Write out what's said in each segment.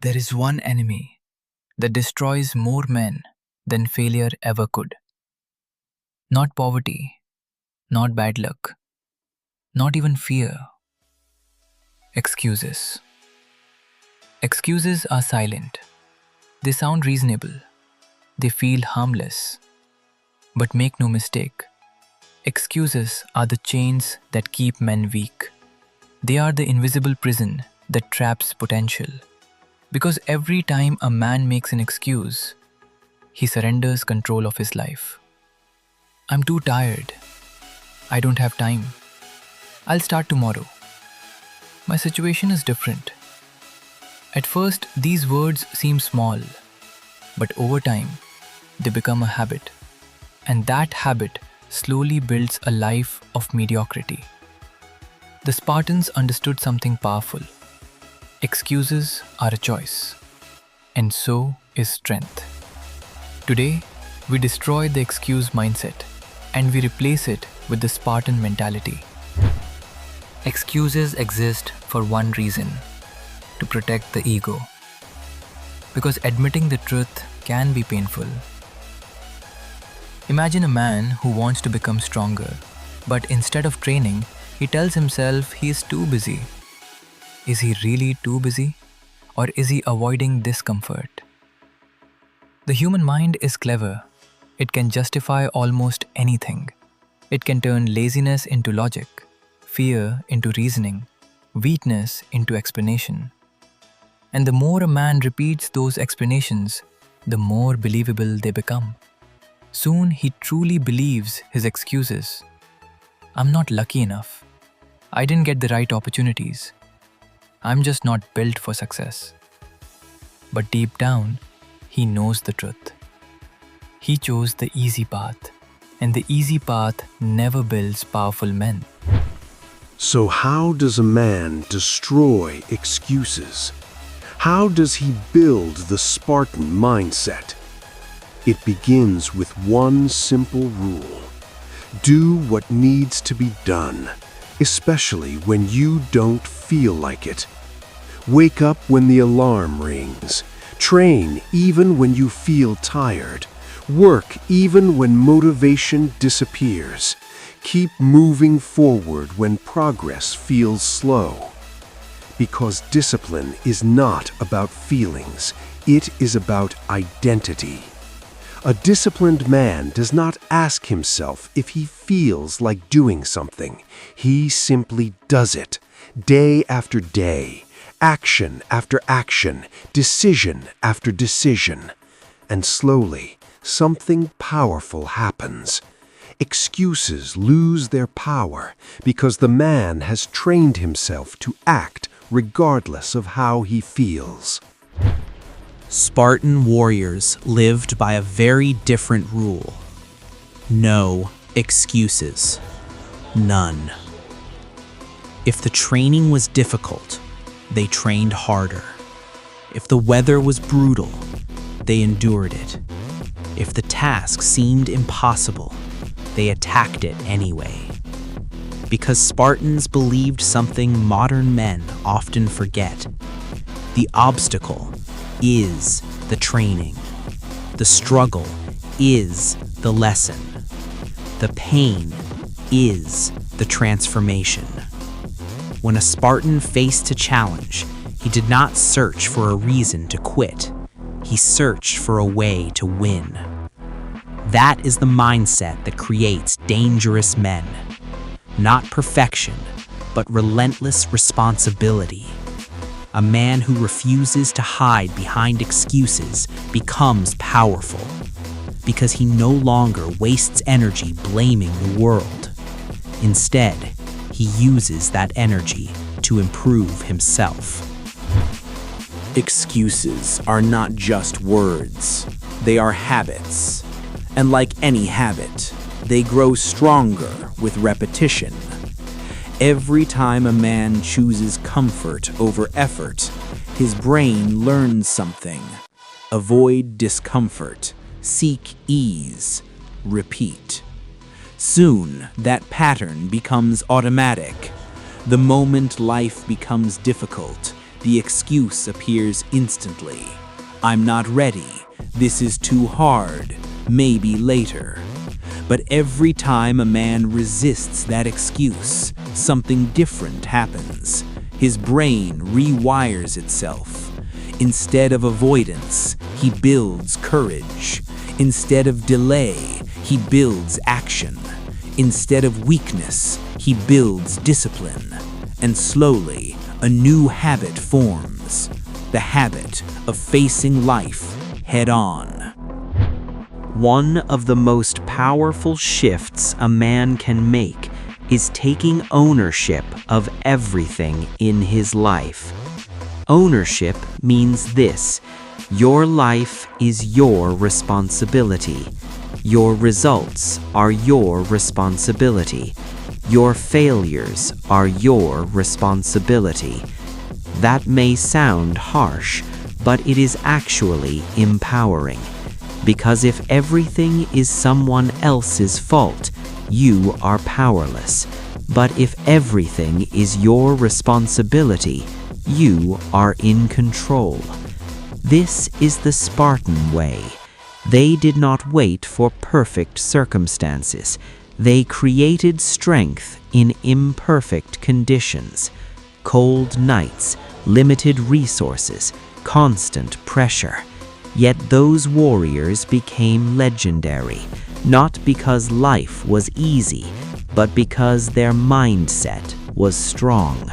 There is one enemy that destroys more men than failure ever could. Not poverty, not bad luck, not even fear. Excuses. Excuses are silent. They sound reasonable. They feel harmless. But make no mistake, excuses are the chains that keep men weak. They are the invisible prison that traps potential. Because every time a man makes an excuse, he surrenders control of his life. I'm too tired. I don't have time. I'll start tomorrow. My situation is different. At first, these words seem small, but over time, they become a habit. And that habit slowly builds a life of mediocrity. The Spartans understood something powerful. Excuses are a choice, and so is strength. Today, we destroy the excuse mindset and we replace it with the Spartan mentality. Excuses exist for one reason: to protect the ego. Because admitting the truth can be painful. Imagine a man who wants to become stronger, but instead of training, he tells himself he is too busy. Is he really too busy? Or is he avoiding discomfort? The human mind is clever. It can justify almost anything. It can turn laziness into logic, fear into reasoning, weakness into explanation. And the more a man repeats those explanations, the more believable they become. Soon he truly believes his excuses. I'm not lucky enough. I didn't get the right opportunities. I'm just not built for success. But deep down, he knows the truth. He chose the easy path, and the easy path never builds powerful men. So how does a man destroy excuses? How does he build the Spartan mindset? It begins with one simple rule. Do what needs to be done, especially when you don't feel like it. Wake up when the alarm rings. Train even when you feel tired. Work even when motivation disappears. Keep moving forward when progress feels slow. Because discipline is not about feelings, it is about identity. A disciplined man does not ask himself if he feels like doing something. He simply does it, day after day, action after action, decision after decision. And slowly, something powerful happens. Excuses lose their power because the man has trained himself to act regardless of how he feels. Spartan warriors lived by a very different rule. No excuses. None. If the training was difficult, they trained harder. If the weather was brutal, they endured it. If the task seemed impossible, they attacked it anyway. Because Spartans believed something modern men often forget. The obstacle is the training. The struggle is the lesson. The pain is the transformation. When a Spartan faced a challenge, he did not search for a reason to quit. He searched for a way to win. That is the mindset that creates dangerous men. Not perfection, but relentless responsibility. A man who refuses to hide behind excuses becomes powerful because he no longer wastes energy blaming the world. Instead, he uses that energy to improve himself. Excuses are not just words, they are habits. And like any habit, they grow stronger with repetition. Every time a man chooses comfort over effort, his brain learns something. Avoid discomfort, seek ease, repeat. Soon, that pattern becomes automatic. The moment life becomes difficult, the excuse appears instantly. I'm not ready. This is too hard. Maybe later. But every time a man resists that excuse, something different happens. His brain rewires itself. Instead of avoidance, he builds courage. Instead of delay, he builds action. Instead of weakness, he builds discipline. And slowly, a new habit forms. The habit of facing life head-on. One of the most powerful shifts a man can make is taking ownership of everything in his life. Ownership means this: your life is your responsibility. Your results are your responsibility. Your failures are your responsibility. That may sound harsh, but it is actually empowering. Because if everything is someone else's fault, you are powerless. But if everything is your responsibility, you are in control. This is the Spartan way. They did not wait for perfect circumstances. They created strength in imperfect conditions. Cold nights, limited resources, constant pressure. Yet those warriors became legendary, not because life was easy, but because their mindset was strong.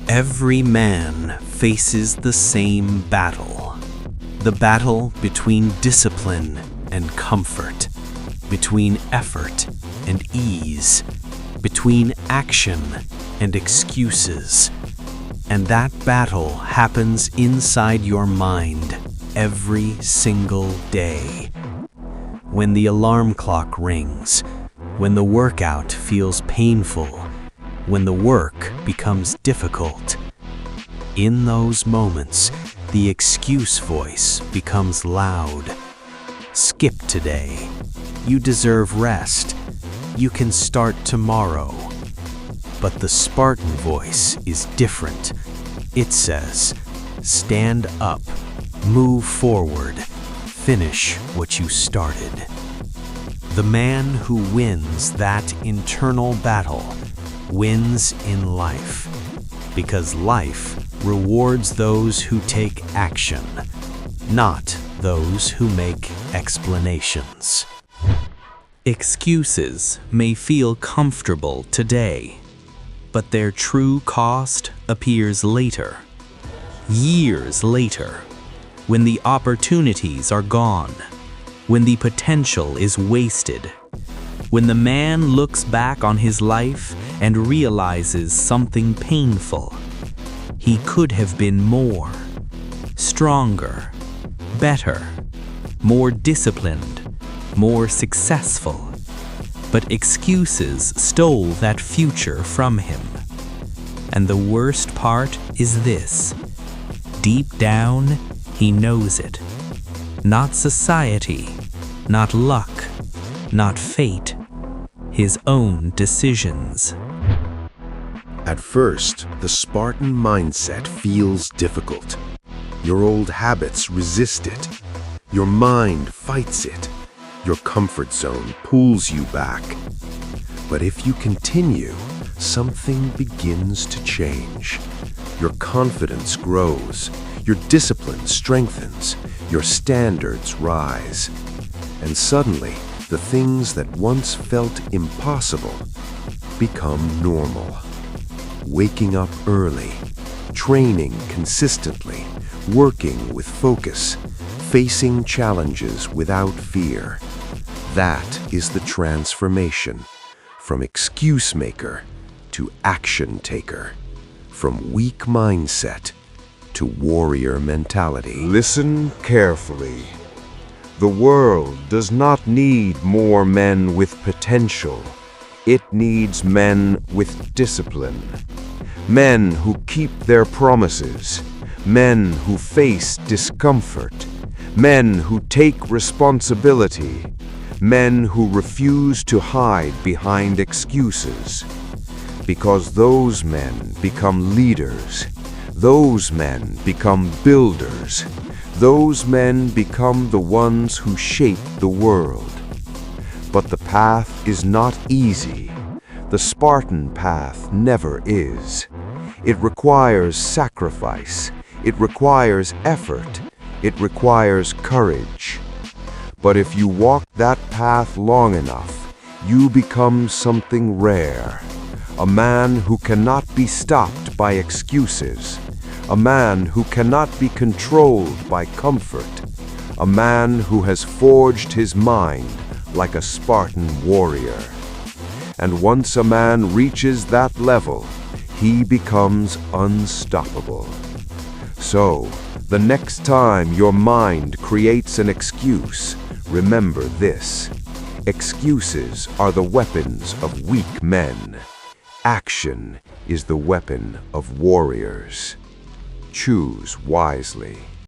Every man faces the same battle. The battle between discipline and comfort, between effort and ease, between action and excuses. And that battle happens inside your mind every single day. When the alarm clock rings, when the workout feels painful, when the work becomes difficult. In those moments, the excuse voice becomes loud. Skip today. You deserve rest. You can start tomorrow. But the Spartan voice is different. It says, stand up, move forward, finish what you started. The man who wins that internal battle wins in life, because life rewards those who take action, not those who make explanations. Excuses may feel comfortable today, but their true cost appears later, years later, when the opportunities are gone, when the potential is wasted, when the man looks back on his life and realizes something painful. He could have been more, stronger, better, more disciplined, more successful. But excuses stole that future from him. And the worst part is this: deep down, he knows it. Not society, not luck, not fate, his own decisions. At first, the Spartan mindset feels difficult. Your old habits resist it. Your mind fights it. Your comfort zone pulls you back. But if you continue, something begins to change. Your confidence grows. Your discipline strengthens. Your standards rise. And suddenly, the things that once felt impossible become normal. Waking up early, training consistently, working with focus, facing challenges without fear. That is the transformation from excuse maker to action taker, from weak mindset to warrior mentality. Listen carefully. The world does not need more men with potential. It needs men with discipline. Men who keep their promises. Men who face discomfort. Men who take responsibility. Men who refuse to hide behind excuses. Because those men become leaders. Those men become builders. Those men become the ones who shape the world. But the path is not easy. The Spartan path never is. It requires sacrifice. It requires effort. It requires courage. But if you walk that path long enough, you become something rare. A man who cannot be stopped by excuses. A man who cannot be controlled by comfort. A man who has forged his mind like a Spartan warrior. And once a man reaches that level, he becomes unstoppable. So, the next time your mind creates an excuse, remember this. Excuses are the weapons of weak men. Action is the weapon of warriors. Choose wisely.